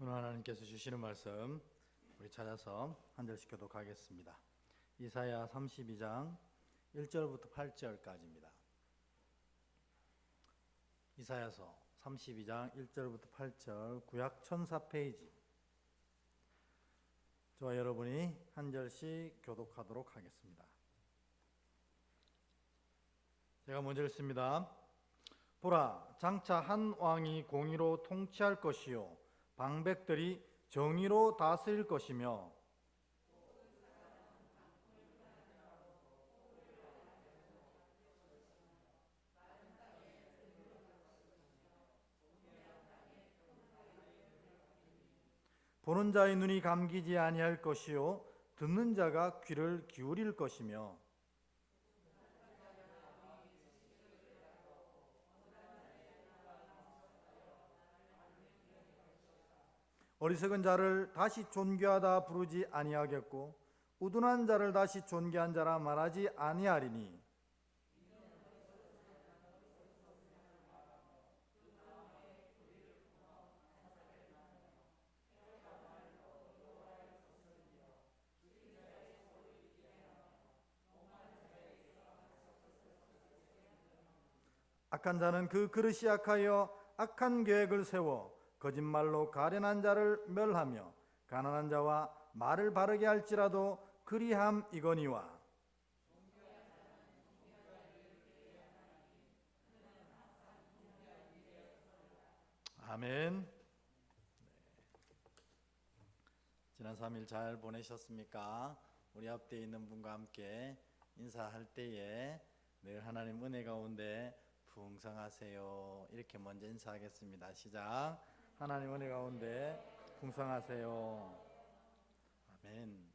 오늘 하나님께서 주시는 말씀 우리 찾아서 한 절씩 교독하겠습니다. 이사야 32장 1절부터 8절까지입니다. 이사야서 32장 1절부터 8절 구약 1004페이지. 저와 여러분이 한 절씩 교독하도록 하겠습니다. 제가 먼저 읽습니다. 보라, 장차 한 왕이 공의로 통치할 것이요 방백들이 정의로 다스릴 것이며 보는 자의 눈이 감기지 아니할 것이요 듣는 자가 귀를 기울일 것이며 어리석은 자를 다시 존귀하다 부르지 아니하겠고 우둔한 자를 다시 존귀한 자라 말하지 아니하리니 악한 자는 그 그릇이 악하여 악한 계획을 세워 거짓말로 가련한 자를 멸하며 가난한 자와 말을 바르게 할지라도 그리함이거니와. 아멘. 지난 3일 잘 보내셨습니까? 우리 앞에 있는 분과 함께 인사할 때에 늘 하나님 은혜 가운데 풍성하세요. 이렇게 먼저 인사하겠습니다. 시작. 하나님 은혜 가운데 풍성하세요. 아멘.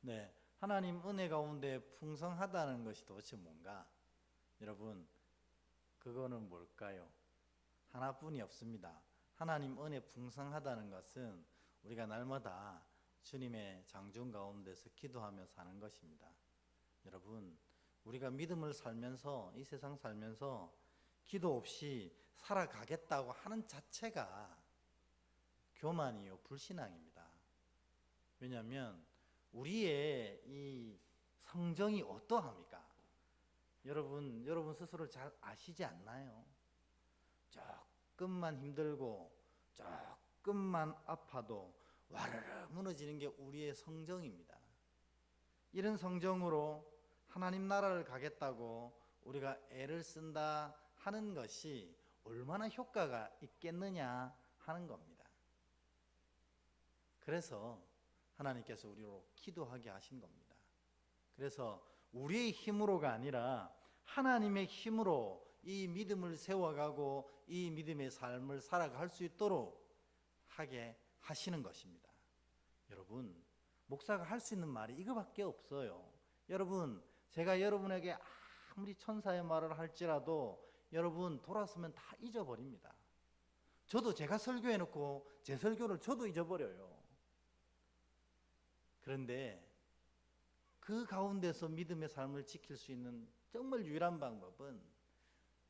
네, 하나님 은혜 가운데 풍성하다는 것이 도대체 뭔가? 여러분, 그거는 뭘까요? 하나뿐이 없습니다. 하나님 은혜 풍성하다는 것은 우리가 날마다 주님의 장중 가운데서 기도하며 사는 것입니다. 여러분, 우리가 믿음을 살면서 이 세상 살면서 기도 없이 살아가겠다고 하는 자체가 교만이요 불신앙입니다. 왜냐하면 우리의 이 성정이 어떠합니까? 여러분 스스로 잘 아시지 않나요? 조금만 힘들고 조금만 아파도 와르르 무너지는 게 우리의 성정입니다. 이런 성정으로 하나님 나라를 가겠다고 우리가 애를 쓴다 하는 것이 얼마나 효과가 있겠느냐 하는 겁니다. 그래서 하나님께서 우리로 기도하게 하신 겁니다. 그래서 우리의 힘으로가 아니라 하나님의 힘으로 이 믿음을 세워가고 이 믿음의 삶을 살아갈 수 있도록 하게 하시는 것입니다. 여러분, 목사가 할 수 있는 말이 이거밖에 없어요. 여러분, 제가 여러분에게 아무리 천사의 말을 할지라도 여러분 돌아서면 다 잊어버립니다. 저도 제가 설교해놓고 제 설교를 저도 잊어버려요. 그런데 그 가운데서 믿음의 삶을 지킬 수 있는 정말 유일한 방법은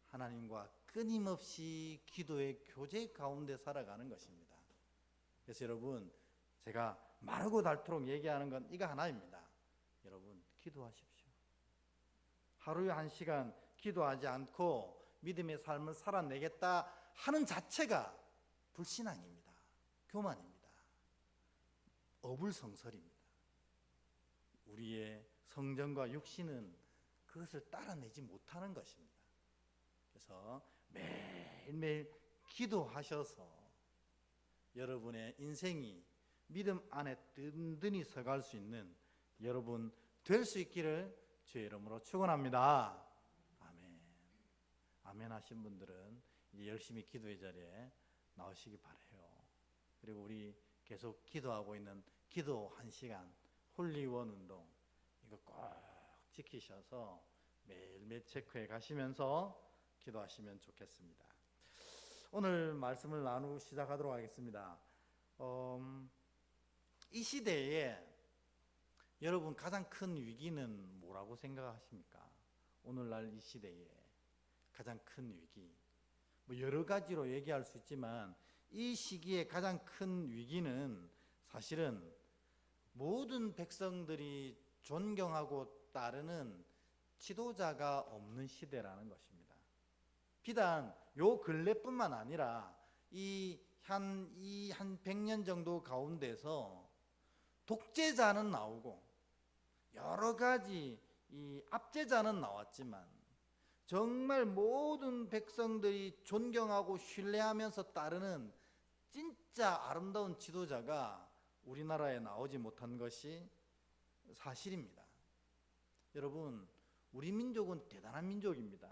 하나님과 끊임없이 기도의 교제 가운데 살아가는 것입니다. 그래서 여러분, 제가 마르고 닳도록 얘기하는 건 이거 하나입니다. 여러분, 기도하십시오. 하루에 1시간 기도하지 않고 믿음의 삶을 살아내겠다 하는 자체가 불신앙입니다. 교만입니다. 어불성설입니다. 우리의 성정과 육신은 그것을 따라내지 못하는 것입니다. 그래서 매일매일 기도하셔서 여러분의 인생이 믿음 안에 든든히 서갈 수 있는 여러분 될 수 있기를 주의 이름으로 축원합니다. 아멘. 아멘 하신 분들은 이제 열심히 기도의 자리에 나오시기 바라요. 그리고 우리 계속 기도하고 있는 기도 1시간 홀리원 운동 이거 꼭 지키셔서 매일매일 체크해 가시면서 기도하시면 좋겠습니다. 오늘 말씀을 나누고 시작하도록 하겠습니다. 이 시대에 여러분 가장 큰 위기는 뭐라고 생각하십니까? 오늘날 이 시대에 가장 큰 위기, 뭐 여러 가지로 얘기할 수 있지만 이 시기에 가장 큰 위기는 사실은 모든 백성들이 존경하고 따르는 지도자가 없는 시대라는 것입니다. 비단 요 근래뿐만 아니라 이 한 100년 정도 가운데서 독재자는 나오고 여러 가지 이 압제자는 나왔지만 정말 모든 백성들이 존경하고 신뢰하면서 따르는 진짜 아름다운 지도자가 우리나라에 나오지 못한 것이 사실입니다. 여러분, 우리 민족은 대단한 민족입니다.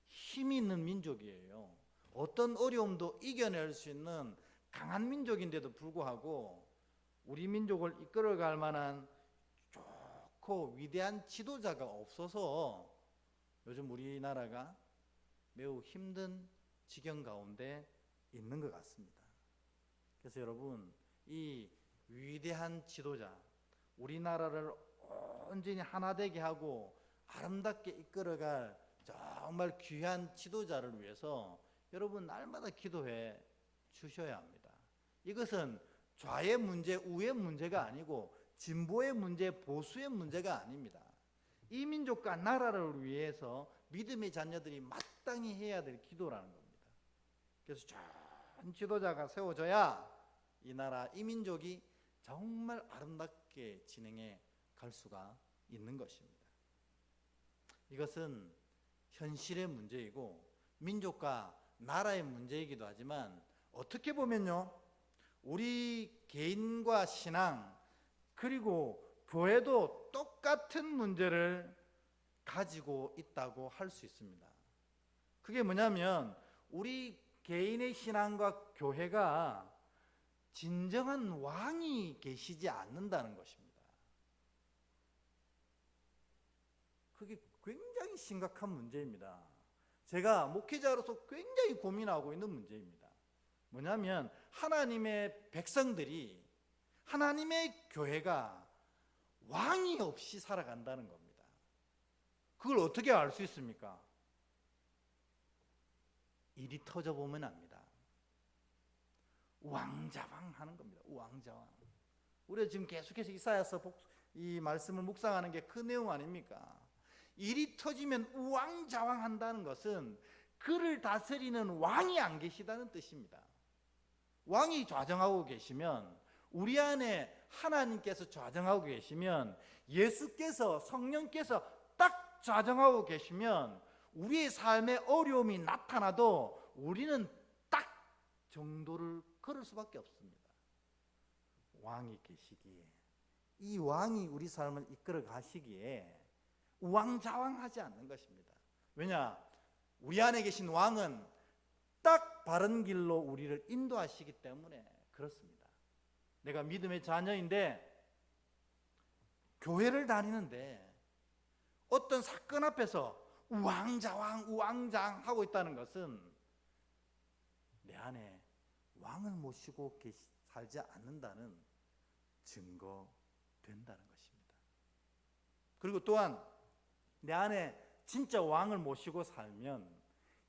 힘이 있는 민족이에요. 어떤 어려움도 이겨낼 수 있는 강한 민족인데도 불구하고 우리 민족을 이끌어갈 만한 좋고 위대한 지도자가 없어서 요즘 우리나라가 매우 힘든 지경 가운데 있는 것 같습니다. 그래서 여러분, 이 위대한 지도자, 우리나라를 온전히 하나 되게 하고 아름답게 이끌어갈 정말 귀한 지도자를 위해서 여러분 날마다 기도해 주셔야 합니다. 이것은 좌의 문제, 우의 문제가 아니고 진보의 문제, 보수의 문제가 아닙니다. 이 민족과 나라를 위해서 믿음의 자녀들이 마땅히 해야 될 기도라는 겁니다. 그래서 좋은 지도자가 세워져야 이 나라, 이 민족이 정말 아름답게 진행해 갈 수가 있는 것입니다. 이것은 현실의 문제이고 민족과 나라의 문제이기도 하지만 어떻게 보면요, 우리 개인과 신앙 그리고 교회도 똑같은 문제를 가지고 있다고 할 수 있습니다. 그게 뭐냐면 우리 개인의 신앙과 교회가 진정한 왕이 계시지 않는다는 것입니다. 그게 굉장히 심각한 문제입니다. 제가 목회자로서 굉장히 고민하고 있는 문제입니다. 뭐냐면 하나님의 백성들이, 하나님의 교회가 왕이 없이 살아간다는 겁니다. 그걸 어떻게 알 수 있습니까? 일이 터져보면 압니다. 우왕좌왕 하는 겁니다. 우왕좌왕. 우리가 지금 계속해서 이사야서 이 말씀을 묵상하는 게 그 내용 아닙니까? 일이 터지면 우왕좌왕 한다는 것은 그를 다스리는 왕이 안 계시다는 뜻입니다. 왕이 좌정하고 계시면, 우리 안에 하나님께서 좌정하고 계시면, 예수께서, 성령께서 딱 좌정하고 계시면 우리의 삶에 어려움이 나타나도 우리는 딱 정도를 걸을 수밖에 없습니다. 왕이 계시기에, 이 왕이 우리 삶을 이끌어 가시기에 우왕좌왕하지 않는 것입니다. 왜냐? 우리 안에 계신 왕은 딱 바른 길로 우리를 인도하시기 때문에 그렇습니다. 내가 믿음의 자녀인데 교회를 다니는데 어떤 사건 앞에서 우왕좌왕 우왕좌왕 하고 있다는 것은 내 안에 왕을 모시고 살지 않는다는 증거 된다는 것입니다. 그리고 또한 내 안에 진짜 왕을 모시고 살면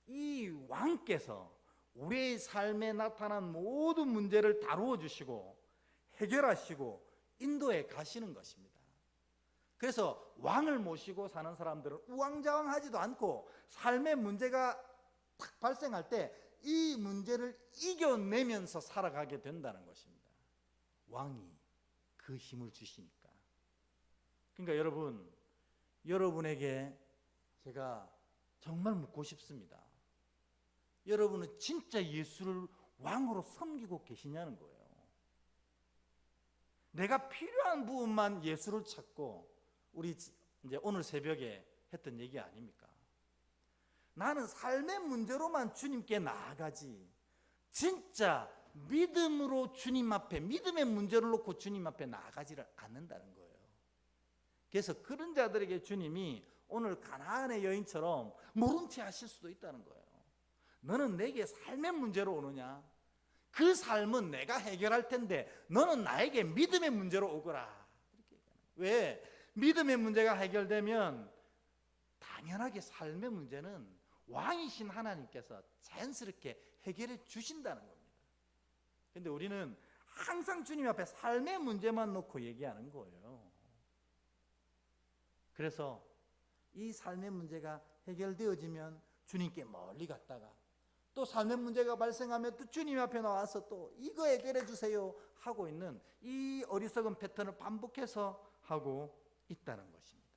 이 왕께서 우리의 삶에 나타난 모든 문제를 다루어 주시고 해결하시고 인도해 가시는 것입니다. 그래서 왕을 모시고 사는 사람들은 우왕좌왕하지도 않고 삶의 문제가 딱 발생할 때 이 문제를 이겨내면서 살아가게 된다는 것입니다. 왕이 그 힘을 주시니까. 그러니까 여러분에게 제가 정말 묻고 싶습니다. 여러분은 진짜 예수를 왕으로 섬기고 계시냐는 거예요. 내가 필요한 부분만 예수를 찾고, 우리 이제 오늘 새벽에 했던 얘기 아닙니까? 나는 삶의 문제로만 주님께 나아가지, 진짜 믿음으로 주님 앞에, 믿음의 문제를 놓고 주님 앞에 나아가지를 않는다는 거예요. 그래서 그런 자들에게 주님이 오늘 가나안의 여인처럼 모른 채 하실 수도 있다는 거예요. 너는 내게 삶의 문제로 오느냐? 그 삶은 내가 해결할 텐데 너는 나에게 믿음의 문제로 오거라. 이렇게 얘기하는 거예요. 왜? 믿음의 문제가 해결되면 당연하게 삶의 문제는 왕이신 하나님께서 자연스럽게 해결해 주신다는 겁니다. 근데 우리는 항상 주님 앞에 삶의 문제만 놓고 얘기하는 거예요. 그래서 이 삶의 문제가 해결되어지면 주님께 멀리 갔다가 또 삶의 문제가 발생하면 또 주님 앞에 나와서 또 이거 해결해 주세요 하고 있는 이 어리석은 패턴을 반복해서 하고 있다는 것입니다.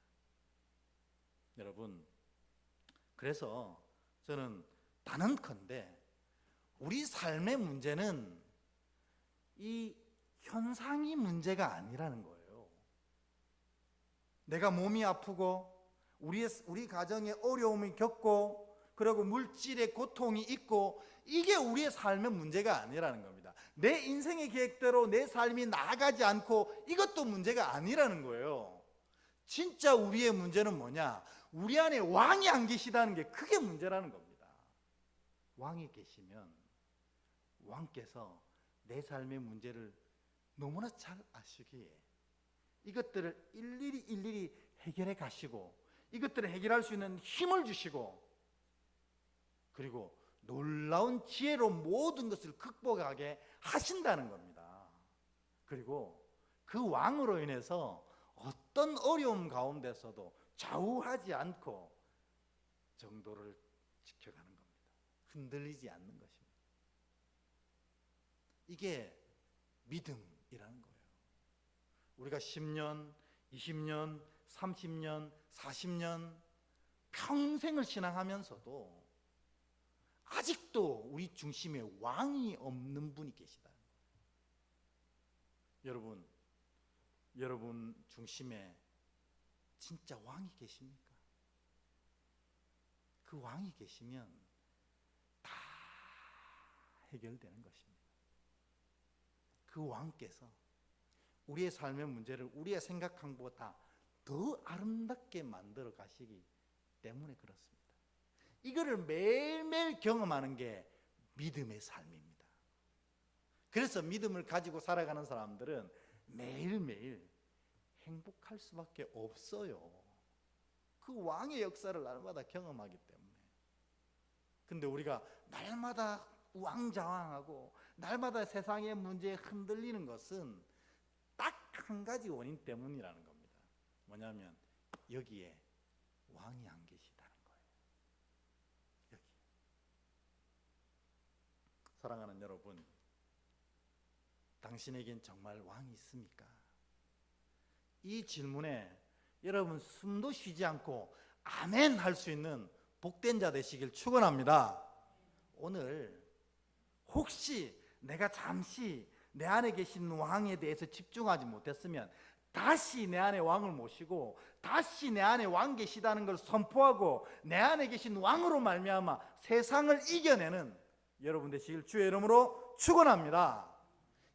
여러분, 그래서 저는 단언컨대 우리 삶의 문제는 이 현상이 문제가 아니라는 거예요. 내가 몸이 아프고 우리 가정에 어려움을 겪고 그리고 물질의 고통이 있고 이게 우리의 삶의 문제가 아니라는 겁니다. 내 인생의 계획대로 내 삶이 나아가지 않고 이것도 문제가 아니라는 거예요. 진짜 우리의 문제는 뭐냐? 우리 안에 왕이 안 계시다는 게 그게 문제라는 겁니다. 왕이 계시면 왕께서 내 삶의 문제를 너무나 잘 아시기에 이것들을 일일이 해결해 가시고 이것들을 해결할 수 있는 힘을 주시고 그리고 놀라운 지혜로 모든 것을 극복하게 하신다는 겁니다. 그리고 그 왕으로 인해서 어떤 어려움 가운데서도 좌우하지 않고 정도를 지켜가는 겁니다. 흔들리지 않는 것입니다. 이게 믿음이라는 거예요. 우리가 10년, 20년, 30년, 40년 평생을 신앙하면서도 아직도 우리 중심에 왕이 없는 분이 계시다. 여러분 중심에 진짜 왕이 계십니까? 그 왕이 계시면 다 해결되는 것입니다. 그 왕께서 우리의 삶의 문제를 우리의 생각한 것보다 더 아름답게 만들어 가시기 때문에 그렇습니다. 이거를 매일매일 경험하는 게 믿음의 삶입니다. 그래서 믿음을 가지고 살아가는 사람들은 매일매일 행복할 수밖에 없어요. 그 왕의 역사를 날마다 경험하기 때문에. 근데 우리가 날마다 우왕좌왕하고 날마다 세상의 문제에 흔들리는 것은 딱 한 가지 원인 때문이라는 겁니다. 뭐냐면 여기에 왕이 안 계시다는 거예요. 여기. 사랑하는 여러분, 당신에겐 정말 왕이 있습니까? 이 질문에 여러분 숨도 쉬지 않고 아멘 할 수 있는 복된 자 되시길 축원합니다. 오늘 혹시 내가 잠시 내 안에 계신 왕에 대해서 집중하지 못했으면 다시 내 안에 왕을 모시고 다시 내 안에 왕 계시다는 걸 선포하고 내 안에 계신 왕으로 말미암아 세상을 이겨내는 여러분 되시길 주의 이름으로 축원합니다.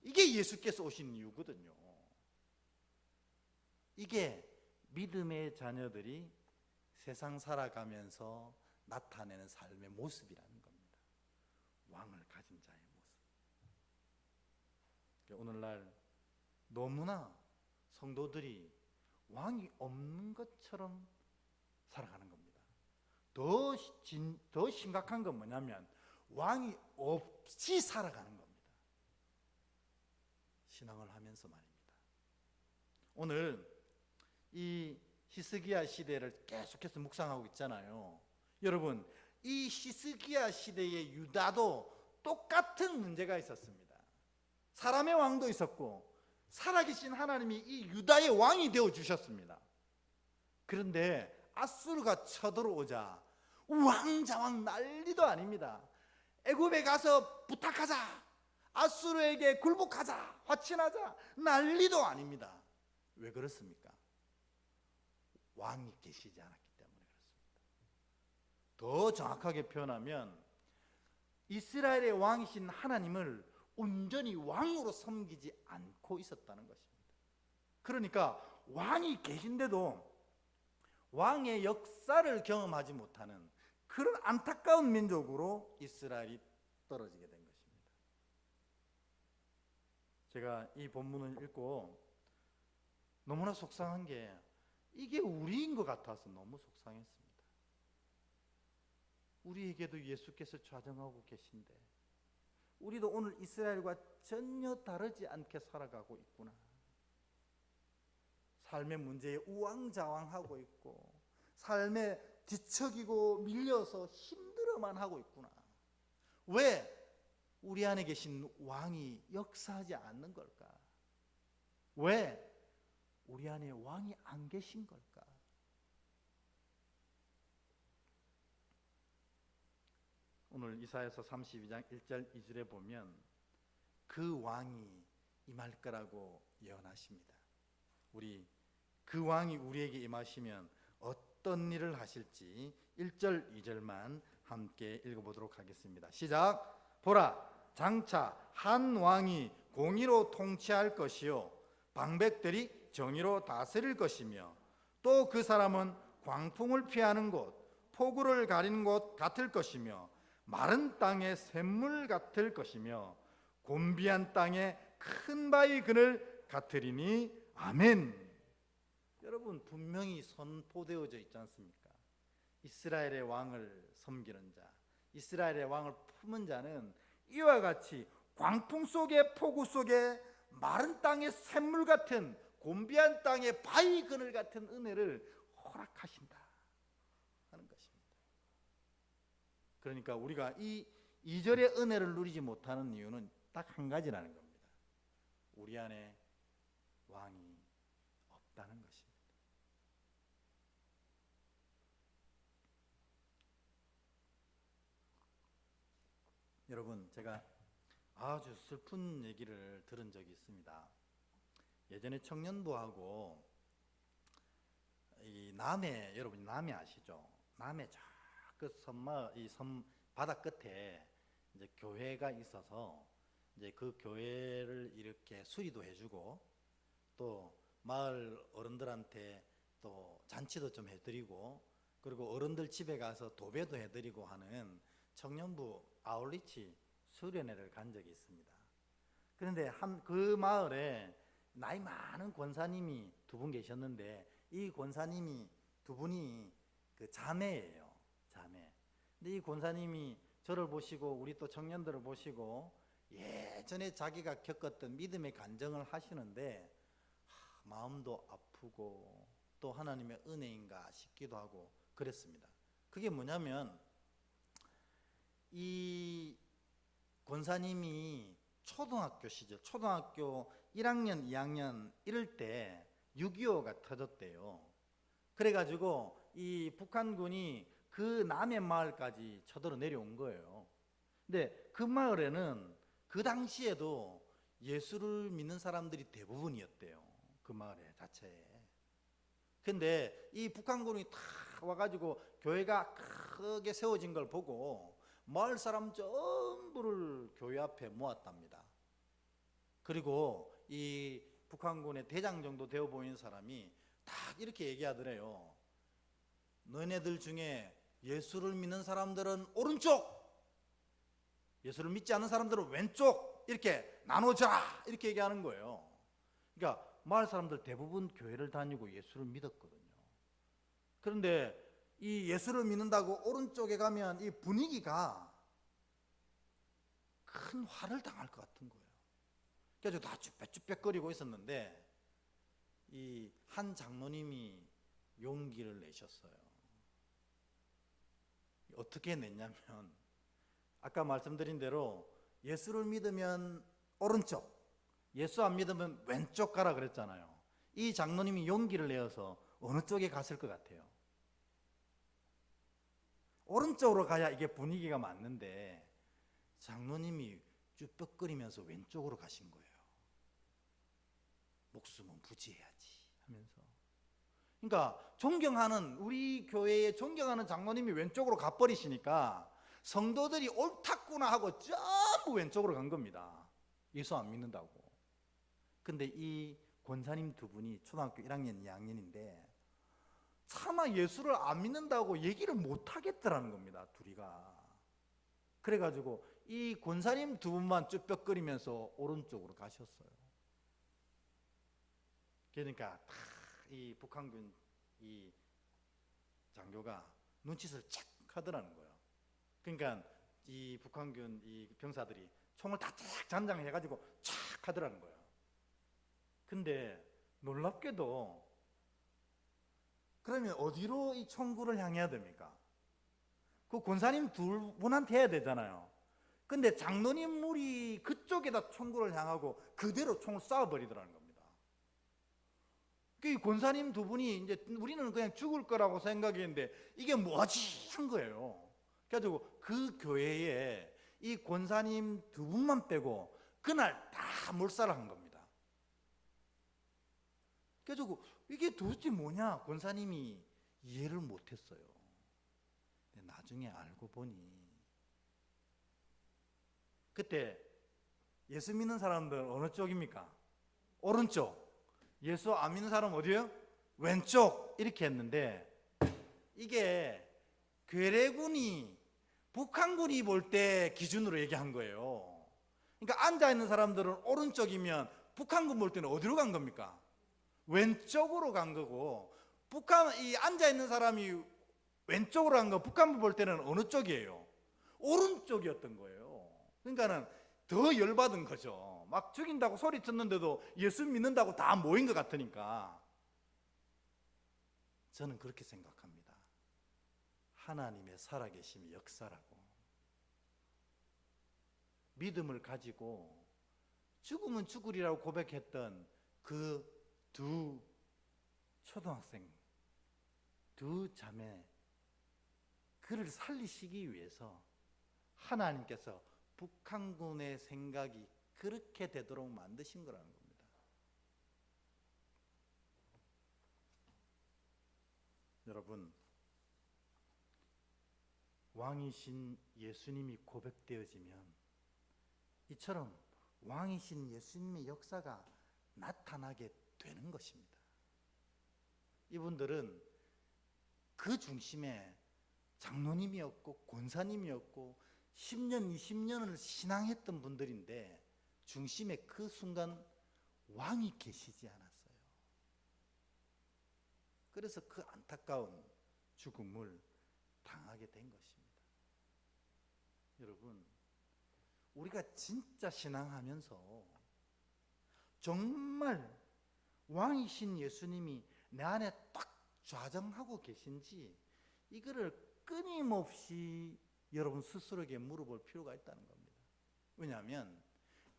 이게 예수께서 오신 이유거든요. 이게 믿음의 자녀들이 세상 살아가면서 나타내는 삶의 모습이라는 겁니다. 왕을 가진 자의 모습. 오늘날 너무나 성도들이 왕이 없는 것처럼 살아가는 겁니다. 더 심각한 건 뭐냐면 왕이 없이 살아가는 겁니다. 신앙을 하면서 말입니다. 오늘 이 히스기야 시대를 계속해서 묵상하고 있잖아요. 여러분, 이 히스기야 시대의 유다도 똑같은 문제가 있었습니다. 사람의 왕도 있었고 살아계신 하나님이 이 유다의 왕이 되어 주셨습니다. 그런데 아수르가 쳐들어오자 우왕좌왕 난리도 아닙니다. 애굽에 가서 부탁하자, 아수르에게 굴복하자, 화친하자, 난리도 아닙니다. 왜 그렇습니까? 왕이 계시지 않았기 때문에 그렇습니다. 더 정확하게 표현하면 이스라엘의 왕이신 하나님을 온전히 왕으로 섬기지 않고 있었다는 것입니다. 그러니까 왕이 계신데도 왕의 역사를 경험하지 못하는 그런 안타까운 민족으로 이스라엘이 떨어지게 된 것입니다. 제가 이 본문을 읽고 너무나 속상한 게 이게 우리인 것 같아서 너무 우리도 오늘 이스라엘과 전혀 다르지 않게 살아가고 있구나. 삶의 문제에 우왕좌왕하고 있고 삶에 뒤척이고 밀려서 힘들어만 하고 있구나. 왜 우리 안에 계신 왕이 역사하지 않는 걸까? 왜 우리 안에 왕이 안 계신 걸까? 오늘 이사야서 32장 1절 2절에 보면 그 왕이 임할 거라고 예언하십니다. 우리 그 왕이 우리에게 임하시면 어떤 일을 하실지 1절 2절만 함께 읽어보도록 하겠습니다. 시작. 보라, 장차 한 왕이 공의로 통치할 것이요 방백들이 정의로 다스릴 것이며 또 그 사람은 광풍을 피하는 곳, 폭우를 가리는 곳 같을 것이며 마른 땅의 샘물 같을 것이며 곤비한 땅의 큰 바위 그늘 같으리니 아멘. 여러분, 분명히 선포되어져 있지 않습니까? 이스라엘의 왕을 섬기는 자, 이스라엘의 왕을 품은 자는 이와 같이 광풍 속에 폭우 속에 마른 땅의 샘물 같은 곤비한 땅의 바위 그늘 같은 은혜를 허락하신다 하는 것입니다. 그러니까 우리가 이 2절의 은혜를 누리지 못하는 이유는 딱 한 가지라는 겁니다. 우리 안에 왕이 없다는 것입니다. 여러분, 제가 아주 슬픈 얘기를 들은 적이 있습니다. 예전에 청년부하고 이 남해, 여러분 남해 아시죠? 남해 저 끝 섬마을, 이 섬 바다 끝에 이제 교회가 있어서 이제 그 교회를 이렇게 수리도 해주고 또 마을 어른들한테 또 잔치도 좀 해드리고 그리고 어른들 집에 가서 도배도 해드리고 하는 청년부 아울리치 수련회를 간 적이 있습니다. 그런데 그 마을에 나이 많은 권사님이 두 분 계셨는데 이 권사님이 두 분이 그 자매예요. 자매. 근데 이 권사님이 저를 보시고 우리 또 청년들을 보시고 예전에 자기가 겪었던 믿음의 간증을 하시는데 마음도 아프고 또 하나님의 은혜인가 싶기도 하고 그랬습니다. 그게 뭐냐면 이 권사님이 초등학교 시절, 초등학교 1학년, 2학년 이럴 때 6.25가 터졌대요. 그래가지고 이 북한군이 그 남해 마을까지 쳐들어 내려온 거예요. 근데 그 마을에는 그 당시에도 예수를 믿는 사람들이 대부분이었대요. 그 마을에 자체에. 근데 이 북한군이 다 와가지고 교회가 크게 세워진 걸 보고 마을 사람 전부를 교회 앞에 모았답니다. 그리고 이 북한군의 대장 정도 되어 보이는 사람이 딱 이렇게 얘기하더래요. 너네들 중에 예수를 믿는 사람들은 오른쪽, 예수를 믿지 않는 사람들은 왼쪽 이렇게 나눠자 이렇게 얘기하는 거예요. 그러니까 마을 사람들 대부분 교회를 다니고 예수를 믿었거든요. 그런데 이 예수를 믿는다고 오른쪽에 가면 이 분위기가 큰 화를 당할 것 같은 거예요. 그래서 다 쭈뼛쭈뼛거리고 있었는데 이 한 장로님이 용기를 내셨어요. 어떻게 냈냐면 아까 말씀드린 대로 예수를 믿으면 오른쪽, 예수 안 믿으면 왼쪽 가라 그랬잖아요. 이 장로님이 용기를 내어서 어느 쪽에 갔을 것 같아요? 오른쪽으로 가야 이게 분위기가 맞는데 장로님이 쭈뼛거리면서 왼쪽으로 가신 거예요. 목숨은 부지해야지 하면서. 그러니까 존경하는 우리 교회에 존경하는 장로님이 왼쪽으로 가버리시니까 성도들이 옳았구나 하고 전부 왼쪽으로 간 겁니다. 예수 안 믿는다고. 근데 이 권사님 두 분이 초등학교 1학년, 2학년인데 차마 예수를 안 믿는다고 얘기를 못 하겠더라는 겁니다. 둘이가. 그래가지고 이 권사님 두 분만 쭈뼛거리면서 오른쪽으로 가셨어요. 그러니까 이 북한군 이 장교가 눈짓을 착 하더라는 거예요. 그러니까 이 북한군 이 병사들이 총을 다 쫙 잔장해가지고 촥 하더라는 거예요. 근데 놀랍게도 그러면 어디로 이 총구를 향해야 됩니까? 그 권사님 두 분한테 해야 되잖아요. 근데 장로님 무리 그쪽에다 총구를 향하고 그대로 총을 쏴버리더라는 겁니다. 그 권사님 두 분이 이제 우리는 그냥 죽을 거라고 생각했는데 이게 뭐지 한 거예요. 그래가지고 그 교회에 이 권사님 두 분만 빼고 그날 다 몰살을 한 겁니다. 그래가지고 이게 도대체 뭐냐 권사님이 이해를 못했어요. 근데 나중에 알고 보니 그때 예수 믿는 사람들 어느 쪽입니까? 오른쪽. 예수 안 믿는 사람 어디요? 왼쪽. 이렇게 했는데 이게 괴뢰군이 북한군이 볼 때 기준으로 얘기한 거예요. 그러니까 앉아있는 사람들은 오른쪽이면 북한군 볼 때는 어디로 간 겁니까? 왼쪽으로 간 거고, 이 앉아있는 사람이 왼쪽으로 간 거 북한군 볼 때는 어느 쪽이에요? 오른쪽이었던 거예요. 그러니까는 더 열받은 거죠. 막 죽인다고 소리 쳤는데도 예수 믿는다고 다 모인 것 같으니까. 저는 그렇게 생각합니다. 하나님의 살아계심의 역사라고. 믿음을 가지고 죽으면 죽으리라고 고백했던 그 두 초등학생, 두 자매, 그를 살리시기 위해서 하나님께서 북한군의 생각이 그렇게 되도록 만드신 거라는 겁니다. 여러분, 왕이신 예수님이 고백되어지면 이처럼 왕이신 예수님의 역사가 나타나게 되는 것입니다. 이분들은 그 중심에 장로님이었고 권사님이었고 10년, 20년을 신앙했던 분들인데 중심에 그 순간 왕이 계시지 않았어요. 그래서 그 안타까운 죽음을 당하게 된 것입니다. 여러분, 우리가 진짜 신앙하면서 정말 왕이신 예수님이 내 안에 딱 좌정하고 계신지 이거를 끊임없이 여러분 스스로에게 물어볼 필요가 있다는 겁니다. 왜냐하면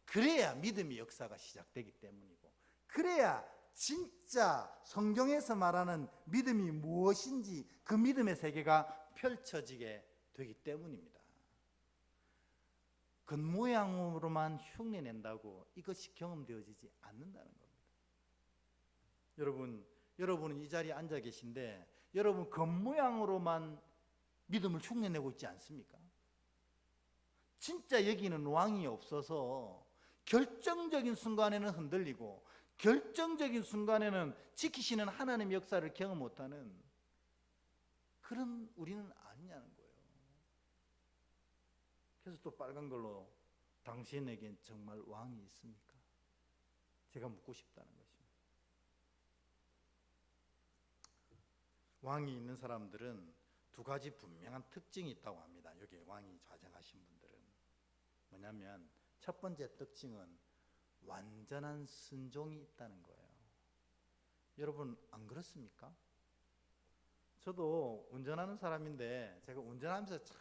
그래야 믿음의 역사가 시작되기 때문이고, 그래야 진짜 성경에서 말하는 믿음이 무엇인지 그 믿음의 세계가 펼쳐지게 되기 때문입니다. 겉모양으로만 흉내낸다고 이것이 경험되어지지 않는다는 겁니다. 여러분은 이 자리에 앉아 계신데 여러분 겉모양으로만 믿음을 흉내내고 있지 않습니까? 진짜 여기는 왕이 없어서 결정적인 순간에는 흔들리고 결정적인 순간에는 지키시는 하나님의 역사를 경험 못하는 그런 우리는 아니냐는 거예요. 그래서 또 빨간 걸로 당신에겐 정말 왕이 있습니까? 제가 묻고 싶다는 것입니다. 왕이 있는 사람들은 두 가지 분명한 특징이 있다고 합니다. 여기 왕이 좌정하신 분들은 뭐냐면 첫 번째 특징은 완전한 순종이 있다는 거예요. 여러분 안 그렇습니까? 저도 운전하는 사람인데 제가 운전하면서 참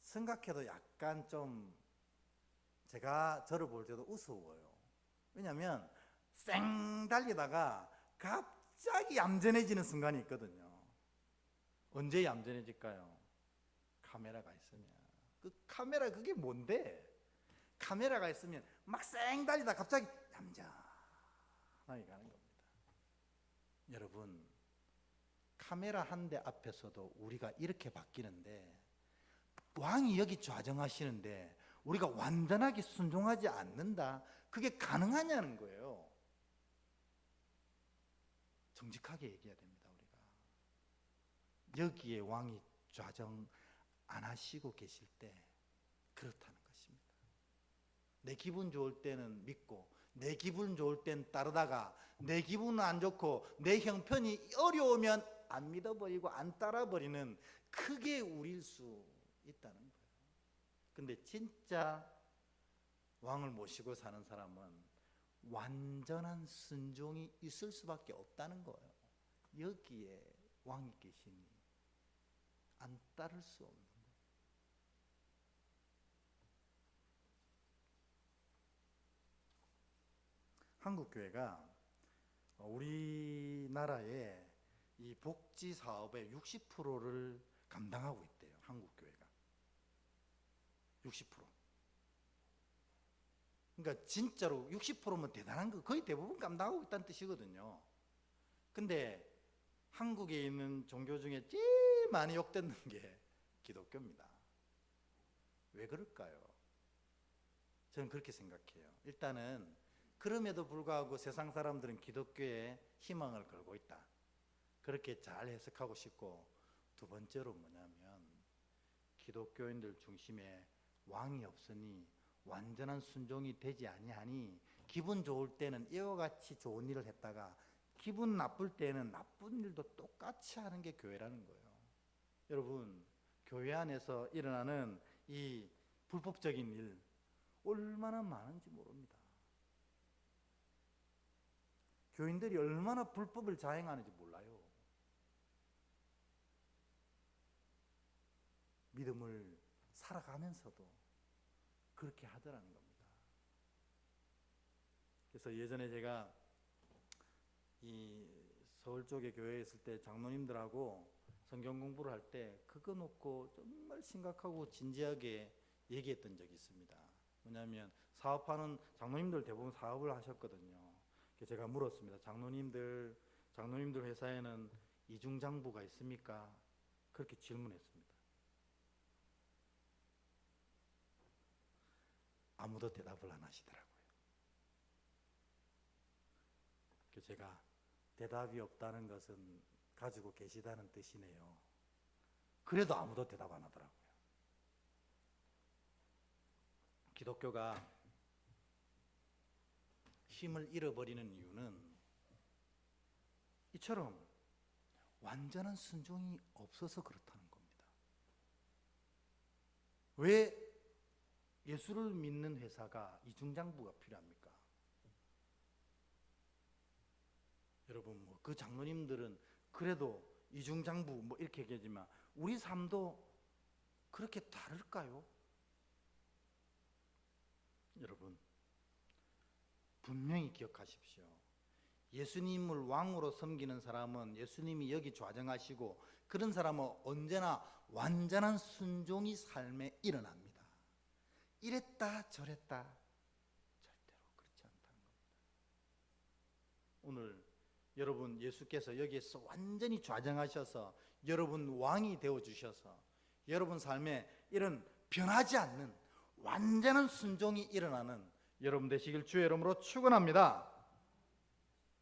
생각해도 약간 좀 제가 저를 볼 때도 우스워요. 왜냐하면 쌩 달리다가 갑자기 얌전해지는 순간이 있거든요. 언제 얌전해질까요? 카메라가 있으면. 그 카메라 그게 뭔데? 카메라가 있으면 막 쌩 달리다 갑자기 얌전하게 가는 겁니다. 여러분, 카메라 한 대 앞에서도 우리가 이렇게 바뀌는데 왕이 여기 좌정하시는데 우리가 완전하게 순종하지 않는다? 그게 가능하냐는 거예요. 정직하게 얘기해야 됩니다. 우리가 여기에 왕이 좌정 안 하시고 계실 때 그렇다는 것입니다. 내 기분 좋을 때는 믿고 내 기분 좋을 땐 따르다가 내 기분은 안 좋고 내 형편이 어려우면 안 믿어버리고 안 따라버리는 그게 우리일 수 있다는 거예요. 근데 진짜 왕을 모시고 사는 사람은 완전한 순종이 있을 수밖에 없다는 거예요. 여기에 왕이 계시니 안 따를 수 없는 거예요. 한국교회가 우리나라의 이 복지 사업의 60%를 감당하고 있대요. 한국교회가 60%. 그러니까 진짜로 60%면 대단한 거, 거의 대부분 감당하고 있다는 뜻이거든요. 근데 한국에 있는 종교 중에 제일 많이 욕되는 게 기독교입니다. 왜 그럴까요? 저는 그렇게 생각해요. 일단은 그럼에도 불구하고 세상 사람들은 기독교에 희망을 걸고 있다, 그렇게 잘 해석하고 싶고, 두 번째로 뭐냐면 기독교인들 중심에 왕이 없으니 완전한 순종이 되지 아니하니 기분 좋을 때는 이와 같이 좋은 일을 했다가 기분 나쁠 때는 나쁜 일도 똑같이 하는 게 교회라는 거예요. 여러분, 교회 안에서 일어나는 이 불법적인 일 얼마나 많은지 모릅니다. 교인들이 얼마나 불법을 자행하는지 몰라요. 믿음을 살아가면서도 그렇게 하더라는 겁니다. 그래서 예전에 제가 이 서울 쪽에 교회에 있을 때 장로님들하고 성경 공부를 할 때 그거 놓고 정말 심각하고 진지하게 얘기했던 적이 있습니다. 뭐냐면 사업하는 장로님들 대부분 사업을 하셨거든요. 그래서 제가 물었습니다. 장로님들 회사에는 이중장부가 있습니까? 그렇게 질문했습니다. 아무도 대답을 안 하시더라고요. 그래서 제가 대답이 없다는 것은 가지고 계시다는 뜻이네요. 그래도 아무도 대답 안 하더라고요. 기독교가 힘을 잃어버리는 이유는 이처럼 완전한 순종이 없어서 그렇다는 겁니다. 왜 예수를 믿는 회사가 이중장부가 필요합니까? 여러분, 뭐 그 장로님들은 그래도 이중장부 뭐 이렇게 얘기하지만 우리 삶도 그렇게 다를까요? 여러분, 분명히 기억하십시오. 예수님을 왕으로 섬기는 사람은 예수님이 여기 좌정하시고 그런 사람은 언제나 완전한 순종이 삶에 일어납니다. 이랬다 저랬다 절대로 그렇지 않다는 겁니다. 오늘 여러분, 예수께서 여기에서 완전히 좌정하셔서 여러분 왕이 되어주셔서 여러분 삶에 이런 변하지 않는 완전한 순종이 일어나는 여러분 되시길 주의 이름으로 축원합니다.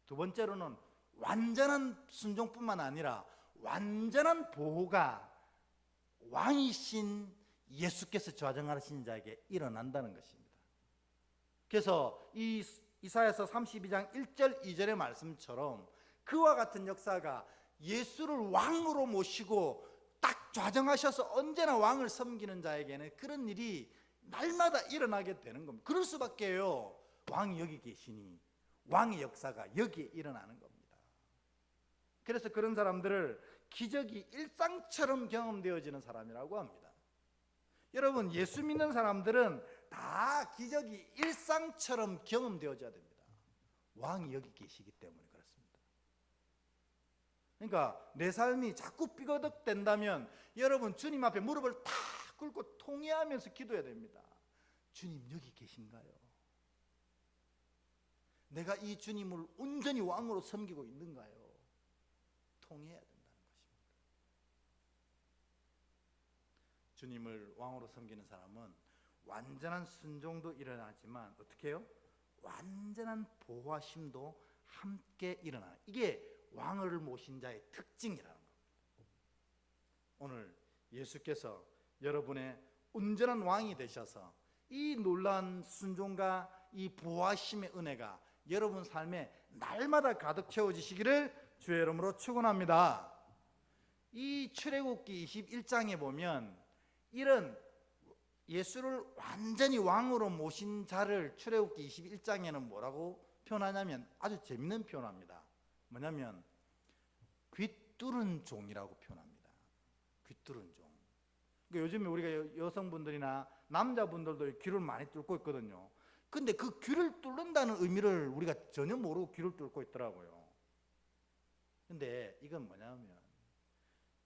두 번째로는 완전한 순종뿐만 아니라 완전한 보호가 왕이신 예수께서 좌정하신 자에게 일어난다는 것입니다. 그래서 이 이사야서 32장 1절 2절의 말씀처럼 그와 같은 역사가 예수를 왕으로 모시고 딱 좌정하셔서 언제나 왕을 섬기는 자에게는 그런 일이 날마다 일어나게 되는 겁니다. 그럴 수밖에요. 왕이 여기 계시니 왕의 역사가 여기에 일어나는 겁니다. 그래서 그런 사람들을 기적이 일상처럼 경험되어지는 사람이라고 합니다. 여러분, 예수 믿는 사람들은 다 기적이 일상처럼 경험되어져야 됩니다. 왕이 여기 계시기 때문에 그렇습니다. 그러니까 내 삶이 자꾸 삐거덕된다면 여러분, 주님 앞에 무릎을 탁 꿇고 통회하면서 기도해야 됩니다. 주님, 여기 계신가요? 내가 이 주님을 온전히 왕으로 섬기고 있는가요? 통회해야 된다는 것입니다. 주님을 왕으로 섬기는 사람은 완전한 순종도 일어나지만 어떻게 해요? 완전한 보호하심도 함께 일어나는, 이게 왕을 모신 자의 특징이라는 겁니다. 오늘 예수께서 여러분의 온전한 왕이 되셔서 이 놀라운 순종과 이 보호하심의 은혜가 여러분 삶에 날마다 가득 채워지시기를 주의 이름으로 축원합니다. 이 출애굽기 21장에 보면 이런 예수를 완전히 왕으로 모신 자를 출애굽기 21장에는 뭐라고 표현하냐면 아주 재밌는 표현합니다. 뭐냐면 귀뚫은 종이라고 표현합니다. 귀뚫은 종. 그러니까 요즘에 우리가 여성분들이나 남자분들도 귀를 많이 뚫고 있거든요. 근데 그 귀를 뚫는다는 의미를 우리가 전혀 모르고 귀를 뚫고 있더라고요. 근데 이건 뭐냐면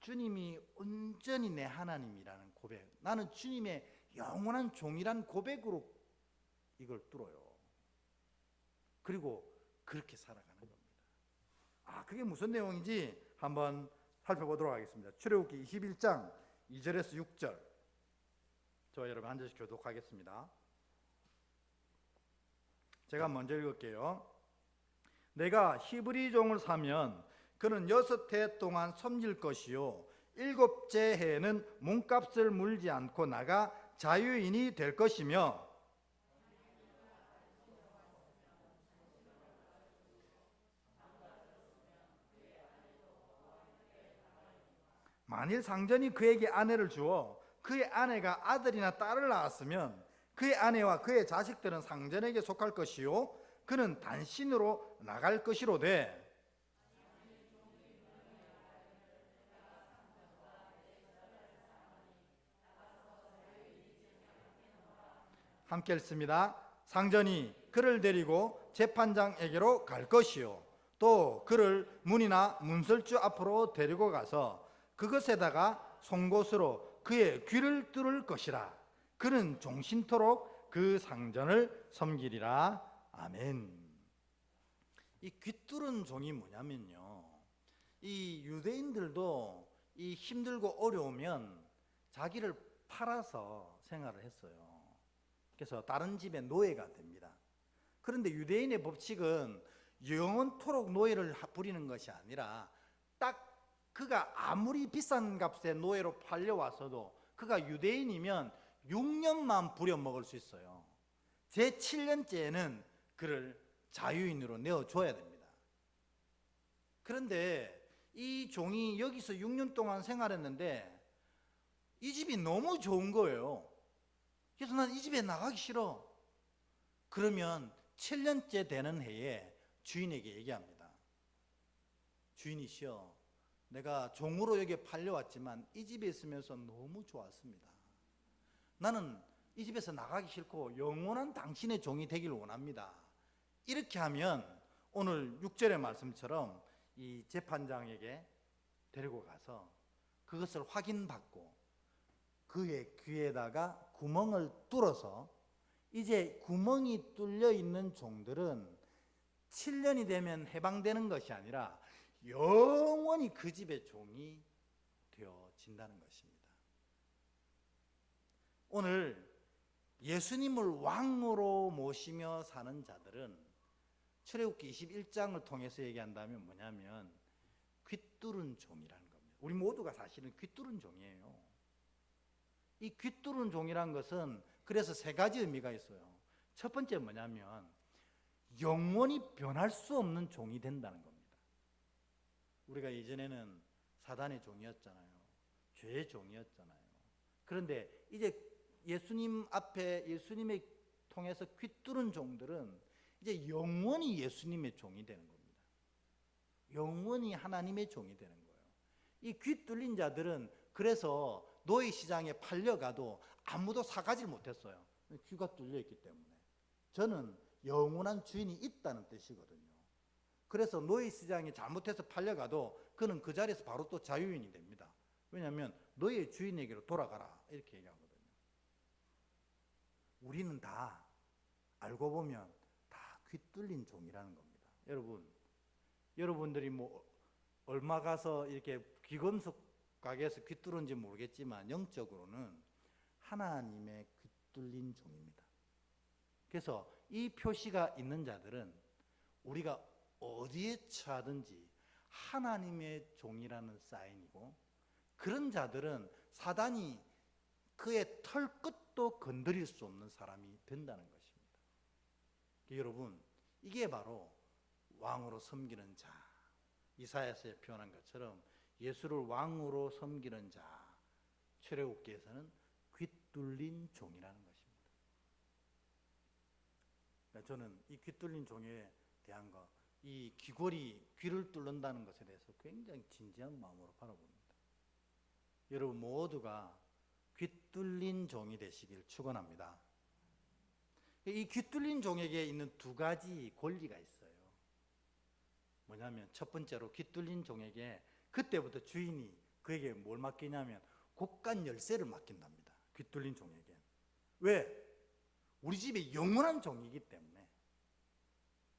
주님이 온전히 내 하나님이라는 고백, 나는 주님의 영원한 종이란 고백으로 이걸 뚫어요. 그리고 그렇게 살아가는 겁니다. 그게 무슨 내용인지 한번 살펴보도록 하겠습니다. 출애굽기 21장 2절에서 6절. 저와 여러분 한 절씩 교독하겠습니다. 제가 먼저 읽을게요. 내가 히브리 종을 사면 그는 6해 동안 섬길 것이요 7째 해에는 몸값을 물지 않고 나가 자유인이 될 것이며 만일 상전이 그에게 아내를 주어 그의 아내가 아들이나 딸을 낳았으면 그의 아내와 그의 자식들은 상전에게 속할 것이요 그는 단신으로 나갈 것이로되 함께 읽습니다. 상전이 그를 데리고 재판장에게로 갈 것이요 또 그를 문이나 문설주 앞으로 데리고 가서 그것에다가 송곳으로 그의 귀를 뚫을 것이라. 그는 종신토록 그 상전을 섬기리라. 아멘. 이 귀뚫은 종이 뭐냐면요, 이 유대인들도 이 힘들고 어려우면 자기를 팔아서 생활을 했어요. 그래서 다른 집의 노예가 됩니다. 그런데 유대인의 법칙은 영원토록 노예를 부리는 것이 아니라 딱 그가 아무리 비싼 값에 노예로 팔려왔어도 그가 유대인이면 6년만 부려먹을 수 있어요. 제 7년째에는 그를 자유인으로 내어줘야 됩니다. 그런데 이 종이 여기서 6년 동안 생활했는데 이 집이 너무 좋은 거예요. 그래서 난 이 집에 나가기 싫어. 그러면 7년째 되는 해에 주인에게 얘기합니다. 주인이시여, 내가 종으로 여기 팔려왔지만 이 집에 있으면서 너무 좋았습니다. 나는 이 집에서 나가기 싫고 영원한 당신의 종이 되길 원합니다. 이렇게 하면 오늘 6절의 말씀처럼 이 재판장에게 데리고 가서 그것을 확인받고 그의 귀에다가 구멍을 뚫어서 이제 구멍이 뚫려 있는 종들은 7년이 되면 해방되는 것이 아니라 영원히 그 집의 종이 되어진다는 것입니다. 오늘 예수님을 왕으로 모시며 사는 자들은 출애굽기 21장을 통해서 얘기한다면 뭐냐면 귀뚫은 종이라는 겁니다. 우리 모두가 사실은 귀뚫은 종이에요. 이 귀뚫은 종이란 것은 그래서 세 가지 의미가 있어요. 첫 번째 뭐냐면 영원히 변할 수 없는 종이 된다는 겁니다. 우리가 예전에는 사단의 종이었잖아요. 죄의 종이었잖아요. 그런데 이제 예수님 앞에 예수님의 통해서 귀뚫은 종들은 이제 영원히 예수님의 종이 되는 겁니다. 영원히 하나님의 종이 되는 거예요. 이 귀 뚫린 자들은 그래서 노예 시장에 팔려가도 아무도 사가질 못했어요. 귀가 뚫려 있기 때문에. 저는 영원한 주인이 있다는 뜻이거든요. 그래서 노예 시장에 잘못해서 팔려가도 그는 그 자리에서 바로 또 자유인이 됩니다. 왜냐하면 너의 주인에게로 돌아가라 이렇게 얘기하거든요. 우리는 다 알고 보면 다 귀 뚫린 종이라는 겁니다. 여러분들이 뭐 얼마 가서 이렇게 귀금속 가게에서 귀 뚫은지 모르겠지만 영적으로는 하나님의 귀 뚫린 종입니다. 그래서 이 표시가 있는 자들은 우리가 어디에 처하든지 하나님의 종이라는 사인이고, 그런 자들은 사단이 그의 털끝도 건드릴 수 없는 사람이 된다는 것입니다. 여러분, 이게 바로 왕으로 섬기는 자, 이사야서에 표현한 것처럼 예수를 왕으로 섬기는 자, 출애굽기에서는 귀 뚫린 종이라는 것입니다. 저는 이 귀 뚫린 종에 대한 거, 이 귀걸이, 귀를 뚫는다는 것에 대해서 굉장히 진지한 마음으로 바라봅니다. 여러분 모두가 귀 뚫린 종이 되시길 축원합니다. 이 귀 뚫린 종에게 있는 두 가지 권리가 있어요. 뭐냐면 첫 번째로 귀 뚫린 종에게 그때부터 주인이 그에게 뭘 맡기냐면 곳간 열쇠를 맡긴답니다. 귀 뚫린 종에게. 왜? 우리 집에 영원한 종이기 때문에.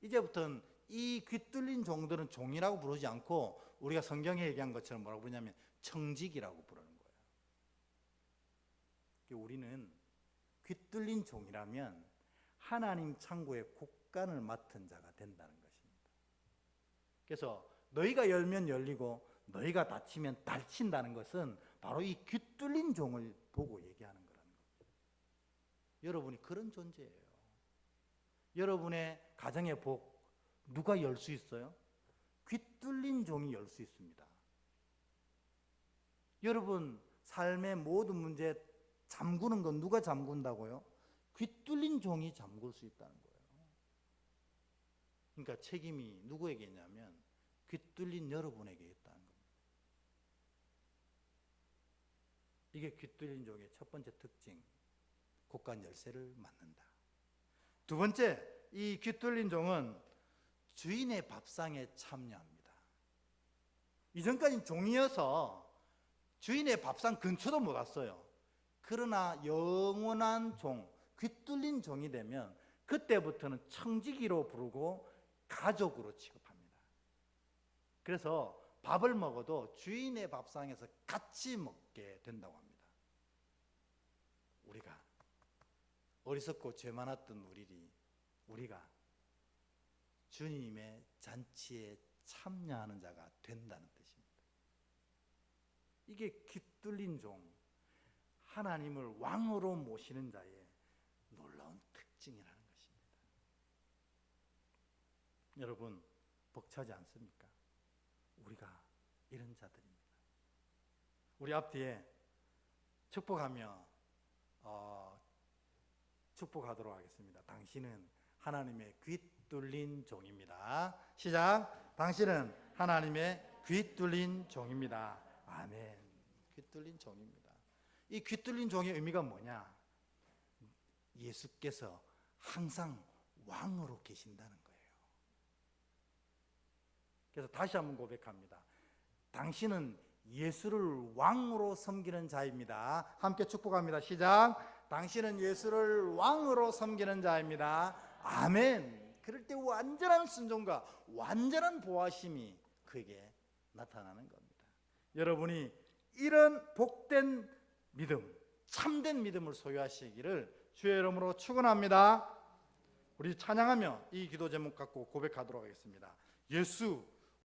이제부터는 이 귀 뚫린 종들은 종이라고 부르지 않고 우리가 성경에 얘기한 것처럼 뭐라고 부르냐면 청직이라고 부르는 거예요. 우리는 귀 뚫린 종이라면 하나님 창고의 곳간을 맡은 자가 된다는 것입니다. 그래서 너희가 열면 열리고 너희가 닫히면 닫힌다는 것은 바로 이 귀 뚫린 종을 보고 얘기하는 거라는 거죠. 여러분이 그런 존재예요. 여러분의 가정의 복 누가 열 수 있어요? 귀 뚫린 종이 열 수 있습니다. 여러분 삶의 모든 문제 잠그는 건 누가 잠근다고요? 귀 뚫린 종이 잠글 수 있다는 거예요. 그러니까 책임이 누구에게 있냐면 귀 뚫린 여러분에게 있다는 겁니다. 이게 귀 뚫린 종의 첫 번째 특징, 곳간 열쇠를 맡는다. 두 번째, 이 귀 뚫린 종은 주인의 밥상에 참여합니다. 이전까지는 종이어서 주인의 밥상 근처도 못 왔어요. 그러나 영원한 종, 귀 뚫린 종이 되면 그때부터는 청지기로 부르고 가족으로 취급합니다. 그래서 밥을 먹어도 주인의 밥상에서 같이 먹게 된다고 합니다. 우리가 어리석고 죄 많았던 우리가 주님의 잔치에 참여하는 자가 된다는 뜻입니다. 이게 귀 뚫린 종, 하나님을 왕으로 모시는 자의 놀라운 특징이라는 것입니다. 여러분 벅차지 않습니까? 우리가 이런 자들입니다. 우리 앞뒤에 축복하며 축복하도록 하겠습니다. 당신은 하나님의 귀 뚫린 종입니다. 시작. 당신은 하나님의 귀 뚫린 종입니다. 아멘. 귀 뚫린 종입니다. 이 귀 뚫린 종의 의미가 뭐냐? 예수께서 항상 왕으로 계신다는 거예요. 그래서 다시 한번 고백합니다. 당신은 예수를 왕으로 섬기는 자입니다. 함께 축복합니다. 시작. 당신은 예수를 왕으로 섬기는 자입니다. 아멘. 그럴 때 완전한 순종과 완전한 보호하심이 그에게 나타나는 겁니다. 여러분이 이런 복된 믿음, 참된 믿음을 소유하시기를 주의 이름으로 축원합니다. 우리 찬양하며 이 기도 제목 갖고 고백하도록 하겠습니다. 예수